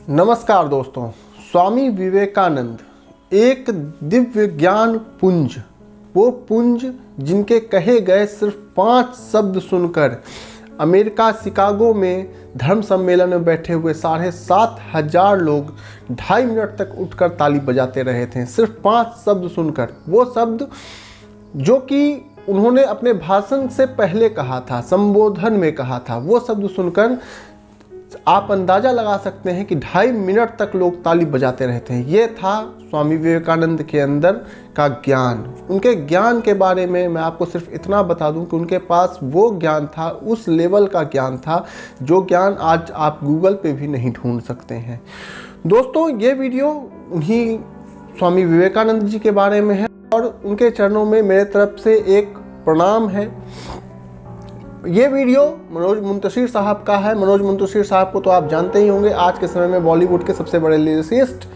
नमस्कार दोस्तों। स्वामी विवेकानंद एक दिव्य ज्ञान पुंज, वो पुंज जिनके कहे गए सिर्फ 5 शब्द सुनकर अमेरिका शिकागो में धर्म सम्मेलन में बैठे हुए 7,500 लोग 2.5 मिनट तक उठकर ताली बजाते रहे थे, सिर्फ 5 शब्द सुनकर। वो शब्द जो कि उन्होंने अपने भाषण से पहले कहा था, संबोधन में कहा था, वो शब्द सुनकर आप अंदाज़ा लगा सकते हैं कि 2.5 मिनट तक लोग ताली बजाते रहते हैं। ये था स्वामी विवेकानंद के अंदर का ज्ञान। उनके ज्ञान के बारे में मैं आपको सिर्फ इतना बता दूं कि उनके पास वो ज्ञान था, उस लेवल का ज्ञान था जो ज्ञान आज आप गूगल पे भी नहीं ढूंढ सकते हैं। दोस्तों, ये वीडियो उन्हीं स्वामी विवेकानंद जी के बारे में है और उनके चरणों में मेरे तरफ से एक प्रणाम है। ये वीडियो मनोज मुंतशिर साहब का है। मनोज मुंतशिर साहब को तो आप जानते ही होंगे, आज के समय में बॉलीवुड के सबसे बड़े लिरिसिस्ट,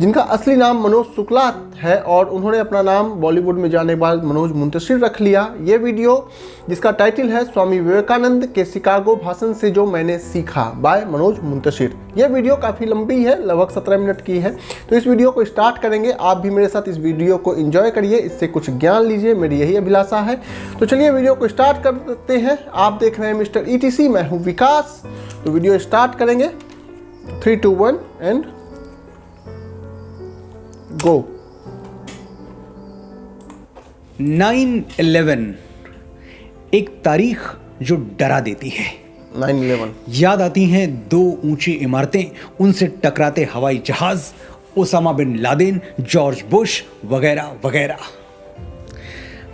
जिनका असली नाम मनोज शुक्ला है और उन्होंने अपना नाम बॉलीवुड में जाने के बाद मनोज मुंतशिर रख लिया। ये वीडियो जिसका टाइटल है स्वामी विवेकानंद के शिकागो भाषण से जो मैंने सीखा, बाय मनोज मुंतशिर। ये वीडियो काफ़ी लंबी है, लगभग 17 मिनट की है। तो इस वीडियो को स्टार्ट करेंगे, आप भी मेरे साथ इस वीडियो को एंजॉय करिए, इससे कुछ ज्ञान लीजिए, मेरी यही अभिलाषा है। तो चलिए वीडियो को स्टार्ट करते हैं। आप देख रहे हैं मिस्टर ETC, मैं हूँ विकास। तो वीडियो स्टार्ट करेंगे, 3, 2, 1 एंड गो। 9/11 एक तारीख जो डरा देती है। 9/11 याद आती हैं 2 ऊंची इमारतें, उनसे टकराते हवाई जहाज, Osama bin Laden, George Bush वगैरह वगैरह।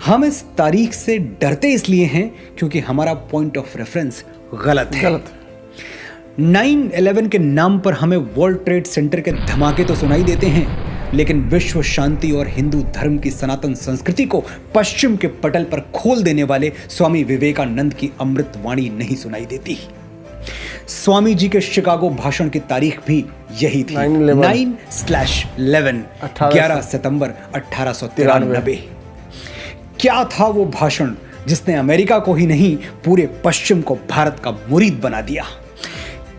हम इस तारीख से डरते इसलिए हैं क्योंकि हमारा पॉइंट ऑफ रेफरेंस गलत है। 9/11 के नाम पर हमें वर्ल्ड ट्रेड सेंटर के धमाके तो सुनाई देते हैं, लेकिन विश्व शांति और हिंदू धर्म की सनातन संस्कृति को पश्चिम के पटल पर खोल देने वाले स्वामी विवेकानंद की अमृत वाणी नहीं सुनाई देती। स्वामी जी के शिकागो भाषण की तारीख भी यही थी, 9/11, 11 सितंबर 1893। क्या था वो भाषण जिसने अमेरिका को ही नहीं पूरे पश्चिम को भारत का मुरीद बना दिया?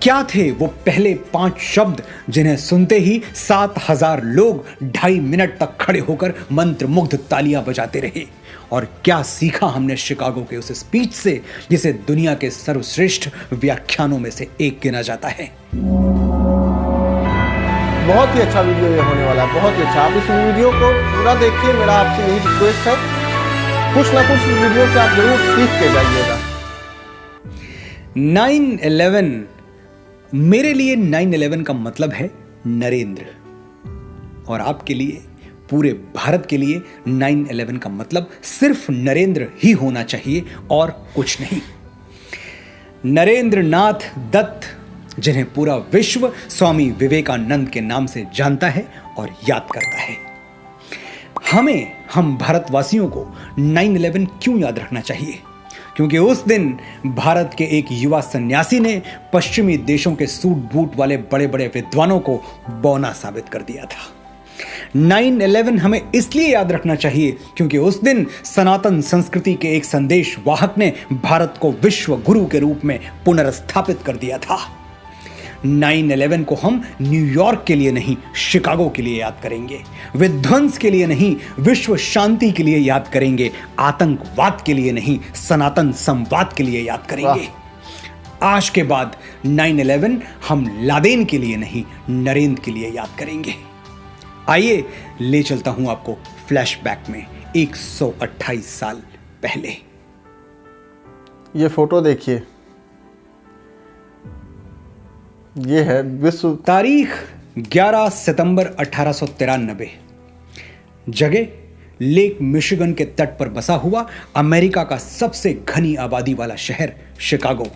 क्या थे वो पहले 5 शब्द जिन्हें सुनते ही 7,000 लोग 2.5 मिनट तक खड़े होकर मंत्रमुग्ध तालियां बजाते रहे? और क्या सीखा हमने शिकागो के उस स्पीच से जिसे दुनिया के सर्वश्रेष्ठ व्याख्यानों में से एक गिना जाता है? बहुत ही अच्छा वीडियो ये होने वाला है, बहुत ही अच्छा। आप इस वीडियो को पूरा देखिए, मेरा आपसे यही रिक्वेस्ट है। कुछ ना कुछ इस वीडियो से आप जरूर सीख के जाइएगा। 9/11 मेरे लिए 9/11 का मतलब है नरेंद्र, और आपके लिए, पूरे भारत के लिए 9/11 का मतलब सिर्फ नरेंद्र ही होना चाहिए और कुछ नहीं। नरेंद्र नाथ दत्त, जिन्हें पूरा विश्व स्वामी विवेकानंद के नाम से जानता है और याद करता है। हम भारतवासियों को 9/11 क्यों याद रखना चाहिए? क्योंकि उस दिन भारत के एक युवा सन्यासी ने पश्चिमी देशों के सूट बूट वाले बड़े बड़े विद्वानों को बौना साबित कर दिया था। 9/11 हमें इसलिए याद रखना चाहिए क्योंकि उस दिन सनातन संस्कृति के एक संदेश वाहक ने भारत को विश्व गुरु के रूप में पुनर्स्थापित कर दिया था। 9/11 को हम न्यूयॉर्क के लिए नहीं, शिकागो के लिए याद करेंगे। विध्वंस के लिए नहीं, विश्व शांति के लिए याद करेंगे। आतंकवाद के लिए नहीं, सनातन संवाद के लिए याद करेंगे। आज के बाद 9/11 हम लादेन के लिए नहीं, नरेंद्र के लिए याद करेंगे। आइए ले चलता हूं आपको फ्लैशबैक में 128 साल पहले। ये फोटो देखिए, ये है विश्व तारीख 11 सितंबर 1893। जगह लेक मिशिगन के तट पर बसा हुआ अमेरिका का सबसे घनी आबादी वाला शहर शिकागो।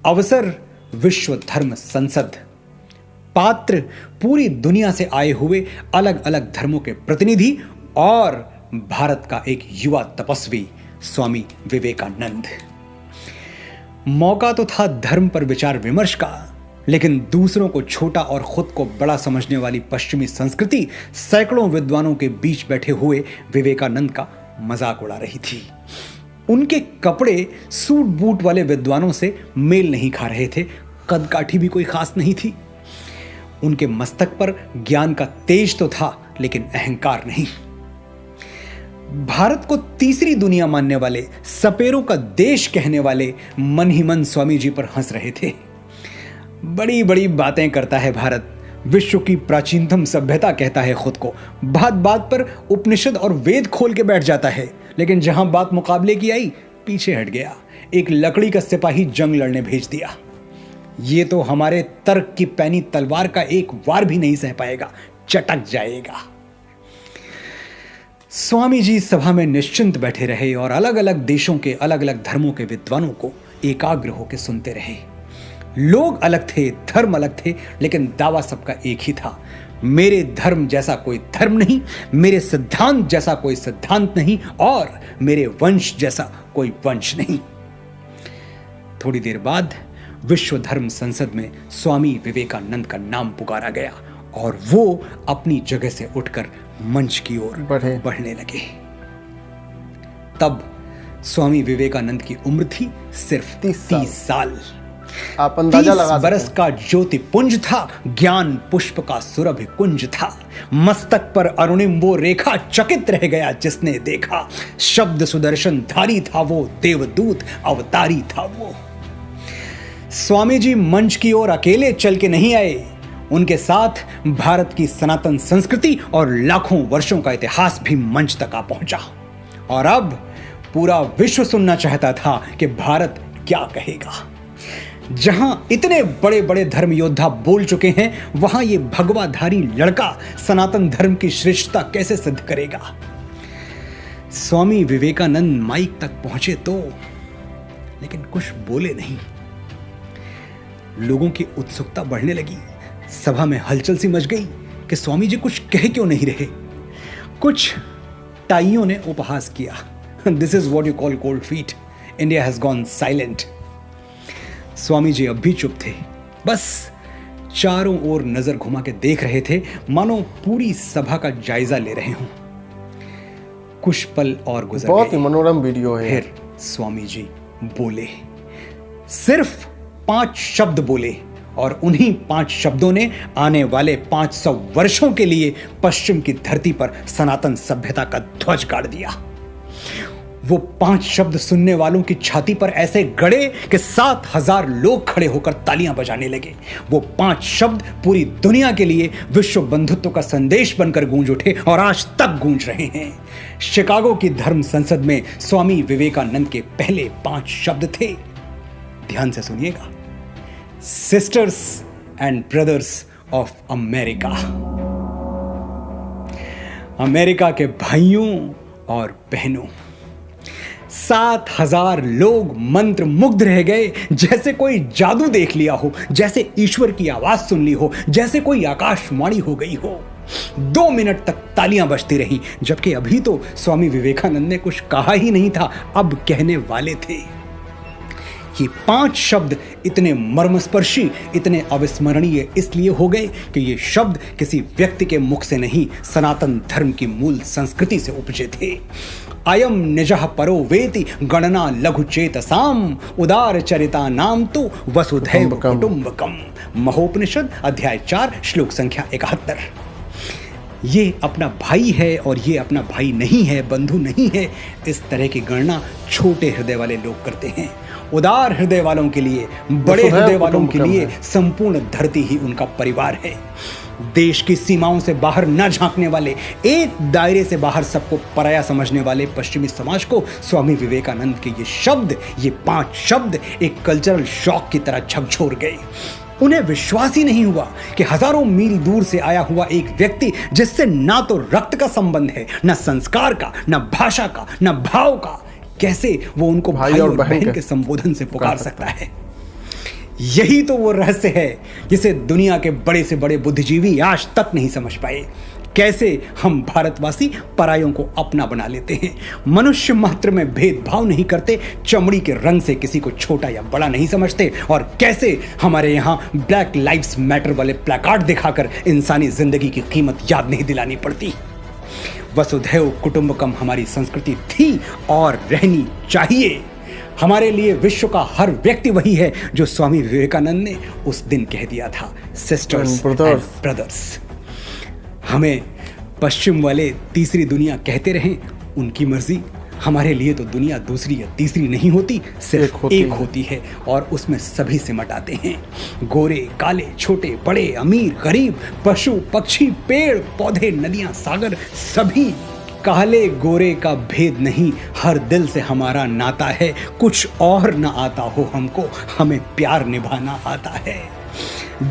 अवसर विश्व धर्म संसद। पात्र पूरी दुनिया से आए हुए अलग अलग धर्मों के प्रतिनिधि और भारत का एक युवा तपस्वी स्वामी विवेकानंद। मौका तो था धर्म पर विचार विमर्श का, लेकिन दूसरों को छोटा और खुद को बड़ा समझने वाली पश्चिमी संस्कृति सैकड़ों विद्वानों के बीच बैठे हुए विवेकानंद का मजाक उड़ा रही थी। उनके कपड़े सूट बूट वाले विद्वानों से मेल नहीं खा रहे थे, कदकाठी भी कोई खास नहीं थी। उनके मस्तक पर ज्ञान का तेज तो था, लेकिन अहंकार नहीं। भारत को तीसरी दुनिया मानने वाले, सपेरों का देश कहने वाले मन ही मन स्वामी जी पर हंस रहे थे। बड़ी बड़ी बातें करता है भारत, विश्व की प्राचीनतम सभ्यता कहता है खुद को, बात बात पर उपनिषद और वेद खोल के बैठ जाता है, लेकिन जहां बात मुकाबले की आई पीछे हट गया। एक लकड़ी का सिपाही जंग लड़ने भेज दिया। ये तो हमारे तर्क की पैनी तलवार का एक वार भी नहीं सह पाएगा, चटक जाएगा। स्वामी जी सभा में निश्चिंत बैठे रहे और अलग अलग देशों के अलग अलग धर्मों के विद्वानों को एकाग्र होकर सुनते रहे। लोग अलग थे, धर्म अलग थे, लेकिन दावा सबका एक ही था, मेरे धर्म जैसा कोई धर्म नहीं, मेरे सिद्धांत जैसा कोई सिद्धांत नहीं, और मेरे वंश जैसा कोई वंश नहीं। थोड़ी देर बाद विश्व धर्म संसद में स्वामी विवेकानंद का नाम पुकारा गया और वो अपनी जगह से उठकर मंच की ओर बढ़ने लगे। तब स्वामी विवेकानंद की उम्र थी सिर्फ 30 साल। आप अंदाजा लगा सकते हैं। 30 बरस का ज्योति पुंज था, ज्ञान पुष्प का सुरभि कुंज था। मस्तक पर अरुणिम वो रेखा, चकित रह गया जिसने देखा। शब्द सुदर्शन धारी था वो, देवदूत अवतारी था वो। स्वामी जी मंच की ओर अकेले चल के नहीं आए, उनके साथ भारत की सनातन संस्कृति और लाखों वर्षों का इतिहास भी मंच तक आ पहुंचा। और अब पूरा विश्व सुनना चाहता था कि भारत क्या कहेगा। जहां इतने बड़े बड़े धर्म योद्धा बोल चुके हैं, वहां ये भगवाधारी लड़का सनातन धर्म की श्रेष्ठता कैसे सिद्ध करेगा। स्वामी विवेकानंद माइक तक पहुंचे तो, लेकिन कुछ बोले नहीं। लोगों की उत्सुकता बढ़ने लगी। सभा में हलचल सी मच गई कि स्वामी जी कुछ कह क्यों नहीं रहे। कुछ टाइयों ने उपहास किया, this is what you call cold feet, India has gone silent. Swami ji अब भी चुप थे, बस चारों ओर नजर घुमा के देख रहे थे, मानो पूरी सभा का जायजा ले रहे हों। कुछ पल और गुजर गए। बहुत ही मनोरम वीडियो है। फिर स्वामी जी बोले, सिर्फ 5 शब्द बोले, और उन्हीं 5 शब्दों ने आने वाले 500 वर्षों के लिए पश्चिम की धरती पर सनातन सभ्यता का ध्वज गाड़ दिया। वो 5 शब्द सुनने वालों की छाती पर ऐसे गड़े कि 7000 लोग खड़े होकर तालियां बजाने लगे। वो 5 शब्द पूरी दुनिया के लिए विश्व बंधुत्व का संदेश बनकर गूंज उठे और आज तक गूंज रहे हैं। शिकागो की धर्म संसद में स्वामी विवेकानंद के पहले 5 शब्द थे, ध्यान से सुनिएगा, sisters and brothers of America. America के भाइयों और बहनों। 7000 लोग मंत्र मुग्ध रह गए, जैसे कोई जादू देख लिया हो, जैसे ईश्वर की आवाज सुन ली हो, जैसे कोई आकाशवाणी हो गई हो। 2 मिनट तक तालियां बजती रही, जबकि अभी तो स्वामी विवेकानंद ने कुछ कहा ही नहीं था, अब कहने वाले थे। ये 5 शब्द इतने मर्मस्पर्शी, इतने अविस्मरणीय इसलिए हो गए कि ये शब्द किसी व्यक्ति के मुख से नहीं, सनातन धर्म की मूल संस्कृति से उपजे थे। अयम निजः परो वेति गणना लघु चेतसाम, उदार चरिता नाम तो वसुधैव कुटुंबकम। महोपनिषद अध्याय 4 श्लोक संख्या 71। ये अपना भाई है और ये अपना भाई नहीं है, बंधु नहीं है, इस तरह की गणना छोटे हृदय वाले लोग करते हैं। उदार हृदय वालों के लिए, बड़े हृदय वालों के लिए संपूर्ण धरती ही उनका परिवार है। देश की सीमाओं से बाहर न झांकने वाले, एक दायरे से बाहर सबको पराया समझने वाले पश्चिमी समाज को स्वामी विवेकानंद के ये शब्द, ये 5 शब्द एक कल्चरल शॉक की तरह झकझोर गए। उन्हें विश्वास ही नहीं हुआ कि हजारों मील दूर से आया हुआ एक व्यक्ति, जिससे ना तो रक्त का संबंध है, ना संस्कार का, ना भाषा का, ना भाव का, कैसे वो उनको भाई और बहन के संबोधन से पुकार सकता है। यही तो वो रहस्य है जिसे दुनिया के बड़े से बड़े बुद्धिजीवी आज तक नहीं समझ पाए। कैसे हम भारतवासी परायों को अपना बना लेते हैं, मनुष्य मात्र में भेदभाव नहीं करते, चमड़ी के रंग से किसी को छोटा या बड़ा नहीं समझते, और कैसे हमारे यहाँ ब्लैक लाइव्स मैटर वाले प्लैकार्ड दिखाकर इंसानी जिंदगी की कीमत याद नहीं दिलानी पड़ती। वसुधैव कुटुंबकम हमारी संस्कृति थी और रहनी चाहिए। हमारे लिए विश्व का हर व्यक्ति वही है जो स्वामी विवेकानंद ने उस दिन कह दिया था, सिस्टर्स एंड ब्रदर्स। हमें पश्चिम वाले तीसरी दुनिया कहते रहें, उनकी मर्जी। हमारे लिए तो दुनिया दूसरी या तीसरी नहीं होती, सिर्फ एक होती है और उसमें सभी सिमट आते हैं। गोरे काले, छोटे बड़े, अमीर गरीब, पशु पक्षी, पेड़ पौधे, नदियां सागर, सभी। काले गोरे का भेद नहीं, हर दिल से हमारा नाता है। कुछ और ना आता हो हमको, हमें प्यार निभाना आता है।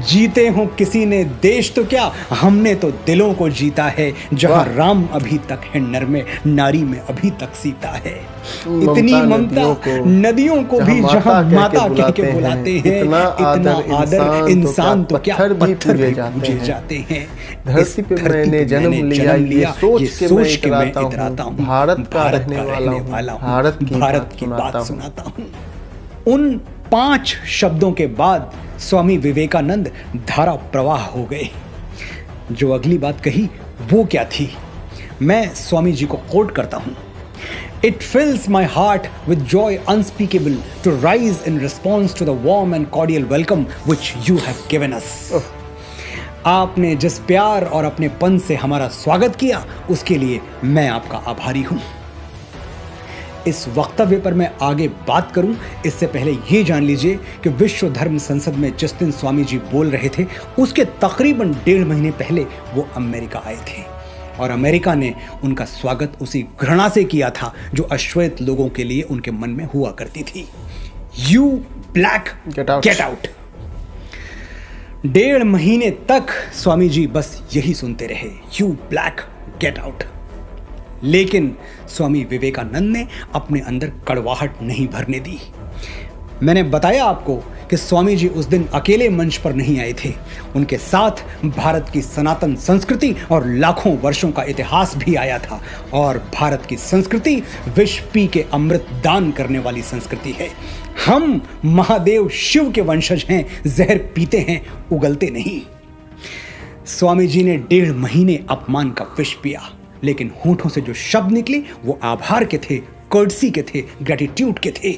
जीते हो किसी ने देश तो क्या, हमने तो दिलों को जीता है। जहां राम अभी तक है नर में, नारी में अभी तक सीता है। इतनी ममता नदियों को भी जहां माता कह के बुलाते हैं। इतना आदर इंसान तो क्या, पत्थर भी पूजे जाते हैं। धरती पे मैंने जन्म लिया, ये सोच के मैं इतराता हूँ, भारत का रहने वाला हूँ, भारत की बात सुनाता हूँ। उन 5 शब्दों के बाद स्वामी विवेकानंद धारा प्रवाह हो गए। जो अगली बात कही वो क्या थी, मैं स्वामी जी को कोट करता हूं। It fills my heart with joy unspeakable to rise in response to the warm and cordial welcome which you have given us. आपने जिस प्यार और अपने पन से हमारा स्वागत किया, उसके लिए मैं आपका आभारी हूं। इस वक्तव्य पर मैं आगे बात करूं, इससे पहले ये जान लीजिए कि विश्व धर्म संसद में जिस दिन स्वामी जी बोल रहे थे, उसके तकरीबन 1.5 महीने पहले वो अमेरिका आए थे और अमेरिका ने उनका स्वागत उसी घृणा से किया था जो अश्वेत लोगों के लिए उनके मन में हुआ करती थी। You black get out. 1.5 महीने तक स्वामी जी बस यही सुनते रहे, यू ब्लैक गेट आउट। लेकिन स्वामी विवेकानंद ने अपने अंदर कड़वाहट नहीं भरने दी। मैंने बताया आपको कि स्वामी जी उस दिन अकेले मंच पर नहीं आए थे, उनके साथ भारत की सनातन संस्कृति और लाखों वर्षों का इतिहास भी आया था। और भारत की संस्कृति विष पी के अमृत दान करने वाली संस्कृति है। हम महादेव शिव के वंशज हैं, जहर पीते हैं, उगलते नहीं। स्वामी जी ने 1.5 महीने अपमान का विष पिया, लेकिन होठों से जो शब्द निकले वो आभार के थे, कर्टसी के थे, ग्रेटिट्यूड के थे।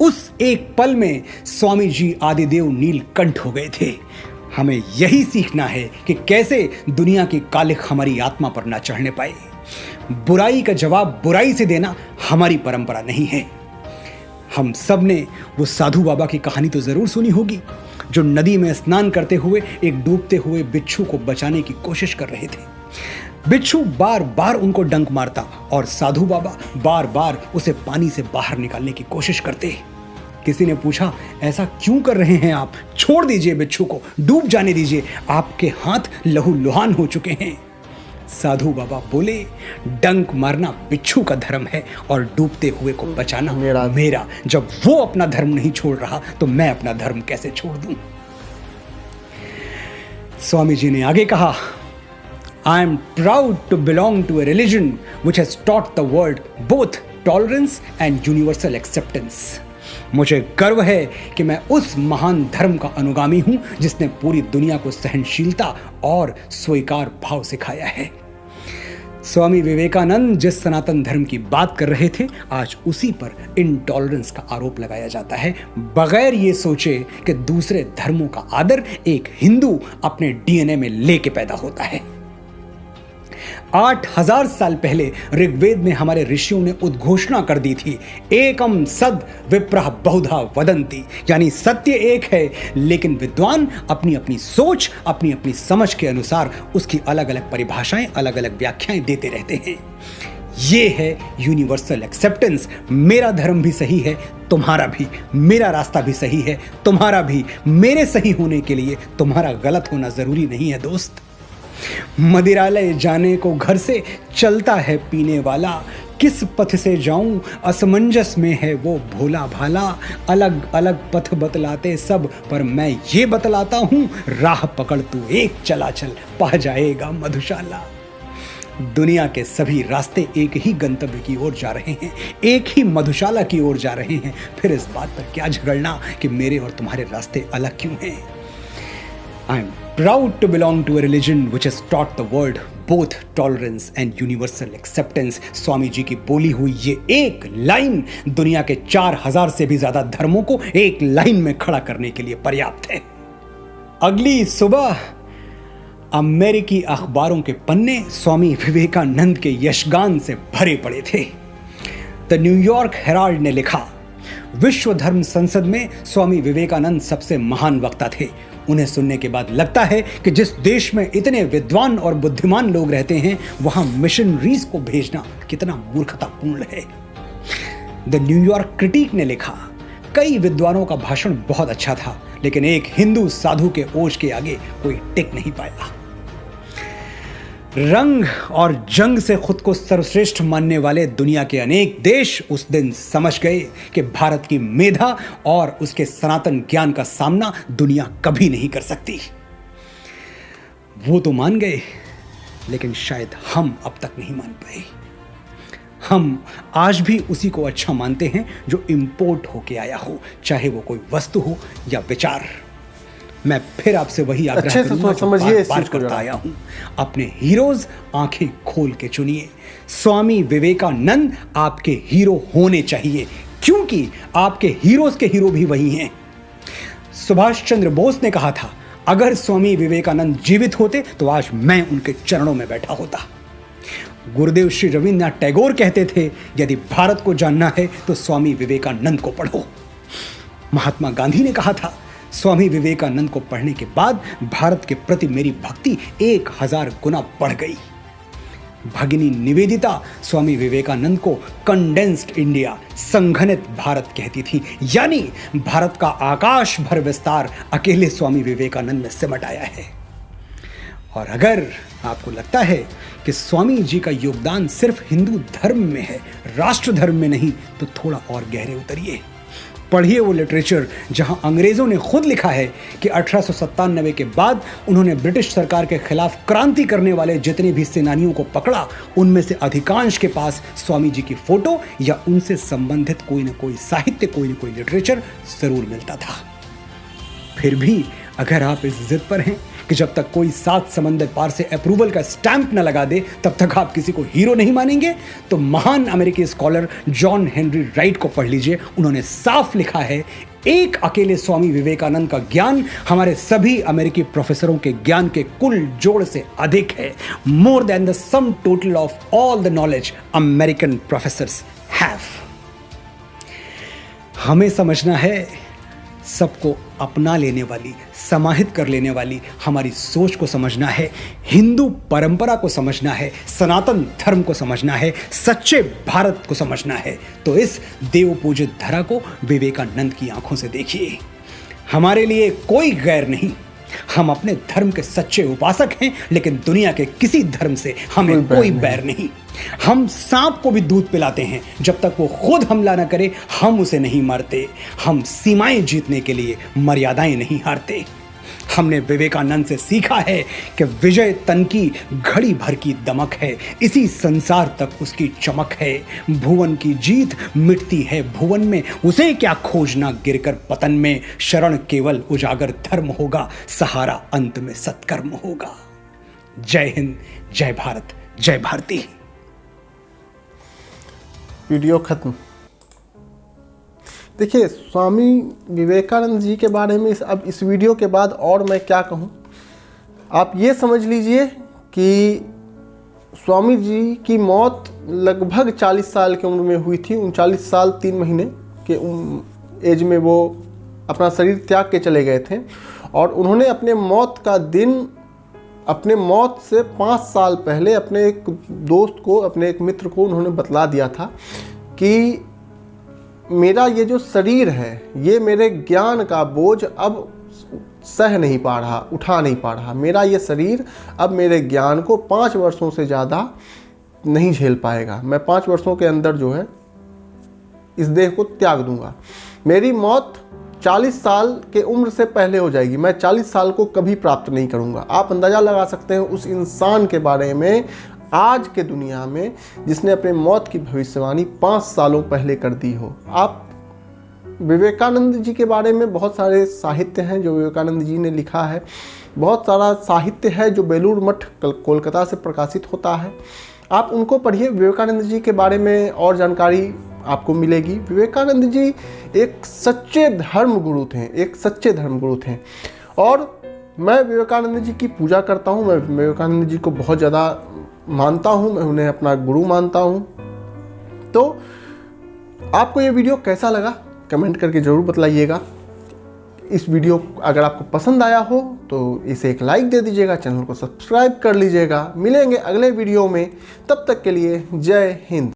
उस एक पल में स्वामी जी आदिदेव नीलकंठ हो गए थे। हमें यही सीखना है कि कैसे दुनिया की कालिख हमारी आत्मा पर ना चढ़ने पाए। बुराई का जवाब बुराई से देना हमारी परंपरा नहीं है। हम सब ने वो साधु बाबा की कहानी तो जरूर सुनी होगी, जो नदी में स्नान करते हुए एक डूबते हुए बिच्छू को बचाने की कोशिश कर रहे थे। बिच्छू बार बार उनको डंक मारता और साधु बाबा बार बार उसे पानी से बाहर निकालने की कोशिश करते। किसी ने पूछा, ऐसा क्यों कर रहे हैं आप? छोड़ दीजिए बिच्छू को, डूब जाने दीजिए, आपके हाथ लहूलुहान हो चुके हैं। साधु बाबा बोले, डंक मारना बिच्छू का धर्म है और डूबते हुए को बचाना मेरा। जब वो अपना धर्म नहीं छोड़ रहा तो मैं अपना धर्म कैसे छोड़ दूं? स्वामी जी ने आगे कहा, I am proud to belong to a religion which has taught the world both tolerance and universal acceptance. मुझे गर्व है कि मैं उस महान धर्म का अनुगामी हूं जिसने पूरी दुनिया को सहनशीलता और स्वीकार भाव सिखाया है। स्वामी विवेकानंद जिस सनातन धर्म की बात कर रहे थे, आज उसी पर इंटॉलरेंस का आरोप लगाया जाता है, बगैर ये सोचे कि दूसरे धर्मों का आदर एक हिंदू अपने डीएनए में लेके पैदा होता है। 8000 साल पहले ऋग्वेद में हमारे ऋषियों ने उद्घोषणा कर दी थी, एकम सद विप्रः बहुधा वदन्ति, यानी सत्य एक है, लेकिन विद्वान अपनी अपनी सोच, अपनी अपनी समझ के अनुसार उसकी अलग अलग परिभाषाएं, अलग अलग व्याख्याएं देते रहते हैं। ये है यूनिवर्सल एक्सेप्टेंस। मेरा धर्म भी सही है, तुम्हारा भी, मेरा रास्ता भी सही है, तुम्हारा भी। मेरे सही होने के लिए तुम्हारा गलत होना जरूरी नहीं है दोस्त। मदिरालय जाने को घर से चलता है पीने वाला, किस पथ से जाऊं असमंजस में है वो भोला भाला। अलग अलग पथ बतलाते सब, पर मैं ये बतलाता हूं, राह पकड़ तू एक चला चल, पा जाएगा मधुशाला। दुनिया के सभी रास्ते एक ही गंतव्य की ओर जा रहे हैं, एक ही मधुशाला की ओर जा रहे हैं। फिर इस बात पर क्या झगड़ना कि मेरे और तुम्हारे रास्ते अलग क्यों हैं। I am proud to belong to a religion which has taught the world both tolerance and universal acceptance. Swami ji की बोली हुई ये एक लाइन दुनिया के 4000 से भी ज्यादा धर्मों को एक लाइन में खड़ा करने के लिए पर्याप्त है। अगली सुबह अमेरिकी अखबारों के पन्ने स्वामी विवेकानंद के यशगान से भरे पड़े थे। द न्यूयॉर्क हेराल्ड ने लिखा, विश्व धर्म संसद में स्वामी विवेकानंद सबसे महान वक्ता थे। उन्हें सुनने के बाद लगता है कि जिस देश में इतने विद्वान और बुद्धिमान लोग रहते हैं वहां मिशनरीज को भेजना कितना मूर्खतापूर्ण है। द न्यूयॉर्क क्रिटिक ने लिखा, कई विद्वानों का भाषण बहुत अच्छा था, लेकिन एक हिंदू साधु के ओज के आगे कोई टिक नहीं पाया। रंग और जंग से खुद को सर्वश्रेष्ठ मानने वाले दुनिया के अनेक देश उस दिन समझ गए कि भारत की मेधा और उसके सनातन ज्ञान का सामना दुनिया कभी नहीं कर सकती। वो तो मान गए, लेकिन शायद हम अब तक नहीं मान पाए। हम आज भी उसी को अच्छा मानते हैं जो इंपोर्ट होके आया हो, चाहे वो कोई वस्तु हो या विचार। मैं फिर आपसे वही आग्रह करूंगा जो बार-बार करता आया हूं, अपने हीरोज आंखें खोल के चुनिए। स्वामी विवेकानंद आपके हीरो होने चाहिए, क्योंकि आपके हीरोज के हीरो भी वही हैं। सुभाष चंद्र बोस ने कहा था, अगर स्वामी विवेकानंद जीवित होते तो आज मैं उनके चरणों में बैठा होता। गुरुदेव श्री रविन्द्रनाथ टैगोर कहते थे, यदि भारत को जानना है तो स्वामी विवेकानंद को पढ़ो। महात्मा गांधी ने कहा था, स्वामी विवेकानंद को पढ़ने के बाद भारत के प्रति मेरी भक्ति 1000 गुना बढ़ गई। भगिनी निवेदिता स्वामी विवेकानंद को कंडेंस्ड इंडिया, संघनित भारत कहती थी, यानी भारत का आकाश भर विस्तार अकेले स्वामी विवेकानंद में सिमट आया है। और अगर आपको लगता है कि स्वामी जी का योगदान सिर्फ हिंदू धर्म में है, राष्ट्र धर्म में नहीं, तो थोड़ा और गहरे उतरिए। पढ़िए वो लिटरेचर जहां अंग्रेजों ने खुद लिखा है कि 1897 के बाद उन्होंने ब्रिटिश सरकार के खिलाफ क्रांति करने वाले जितने भी सेनानियों को पकड़ा, उनमें से अधिकांश के पास स्वामी जी की फोटो या उनसे संबंधित कोई ना कोई साहित्य, कोई ना कोई लिटरेचर जरूर मिलता था। फिर भी अगर आप इस जिद पर हैं कि जब तक कोई 7 समंदर पार से अप्रूवल का स्टैंप न लगा दे तब तक आप किसी को हीरो नहीं मानेंगे, तो महान अमेरिकी स्कॉलर जॉन हेनरी राइट को पढ़ लीजिए। उन्होंने साफ लिखा है, एक अकेले स्वामी विवेकानंद का ज्ञान हमारे सभी अमेरिकी प्रोफेसरों के ज्ञान के कुल जोड़ से अधिक है, more than the sum total of all the knowledge American professors have. हमें समझना है, सबको अपना लेने वाली, समाहित कर लेने वाली हमारी सोच को समझना है, हिंदू परंपरा को समझना है, सनातन धर्म को समझना है, सच्चे भारत को समझना है। तो इस देव पूजित धरा को विवेकानंद की आंखों से देखिए। हमारे लिए कोई गैर नहीं, हम अपने धर्म के सच्चे उपासक हैं, लेकिन दुनिया के किसी धर्म से हमें कोई बैर नहीं। हम सांप को भी दूध पिलाते हैं, जब तक वो खुद हमला न करे हम उसे नहीं मारते। हम सीमाएं जीतने के लिए मर्यादाएं नहीं हारते। हमने विवेकानंद से सीखा है कि विजय तन की घड़ी भर की दमक है, इसी संसार तक उसकी चमक है। भुवन की जीत मिटती है भुवन में, उसे क्या खोजना गिरकर पतन में। शरण केवल उजागर धर्म होगा, सहारा अंत में सत्कर्म होगा। जय हिंद, जय भारत, जय भारती। वीडियो खत्म। देखिए, स्वामी विवेकानंद जी के बारे में अब इस वीडियो के बाद और मैं क्या कहूँ। आप ये समझ लीजिए कि स्वामी जी की मौत लगभग 40 साल की उम्र में हुई थी। 39 साल 3 महीने के एज में वो अपना शरीर त्याग के चले गए थे। और उन्होंने अपने मौत का दिन, अपने मौत से 5 साल पहले अपने एक दोस्त को, अपने एक मित्र को उन्होंने बतला दिया था कि मेरा ये जो शरीर है, ये मेरे ज्ञान का बोझ अब सह नहीं पा रहा, उठा नहीं पा रहा। मेरा ये शरीर अब मेरे ज्ञान को 5 वर्षों से ज़्यादा नहीं झेल पाएगा। मैं 5 वर्षों के अंदर जो है इस देह को त्याग दूंगा। मेरी मौत 40 साल के उम्र से पहले हो जाएगी। मैं 40 साल को कभी प्राप्त नहीं करूंगा। आप अंदाज़ा लगा सकते हैं उस इंसान के बारे में आज के दुनिया में जिसने अपने मौत की भविष्यवाणी 5 सालों पहले कर दी हो। आप विवेकानंद जी के बारे में बहुत सारे साहित्य हैं जो विवेकानंद जी ने लिखा है। बहुत सारा साहित्य है जो बेलूर मठ कोलकाता से प्रकाशित होता है। आप उनको पढ़िए। विवेकानंद जी के बारे में और जानकारी आपको मिलेगी। विवेकानंद जी एक सच्चे धर्मगुरु थे, एक सच्चे धर्मगुरु थे। और मैं विवेकानंद जी की पूजा करता हूँ। मैं विवेकानंद जी को बहुत ज़्यादा मानता हूँ, मैं उन्हें अपना गुरु मानता हूँ। तो आपको ये वीडियो कैसा लगा कमेंट करके ज़रूर बतलाइएगा। इस वीडियो अगर आपको पसंद आया हो तो इसे एक लाइक दे दीजिएगा, चैनल को सब्सक्राइब कर लीजिएगा। मिलेंगे अगले वीडियो में, तब तक के लिए जय हिंद।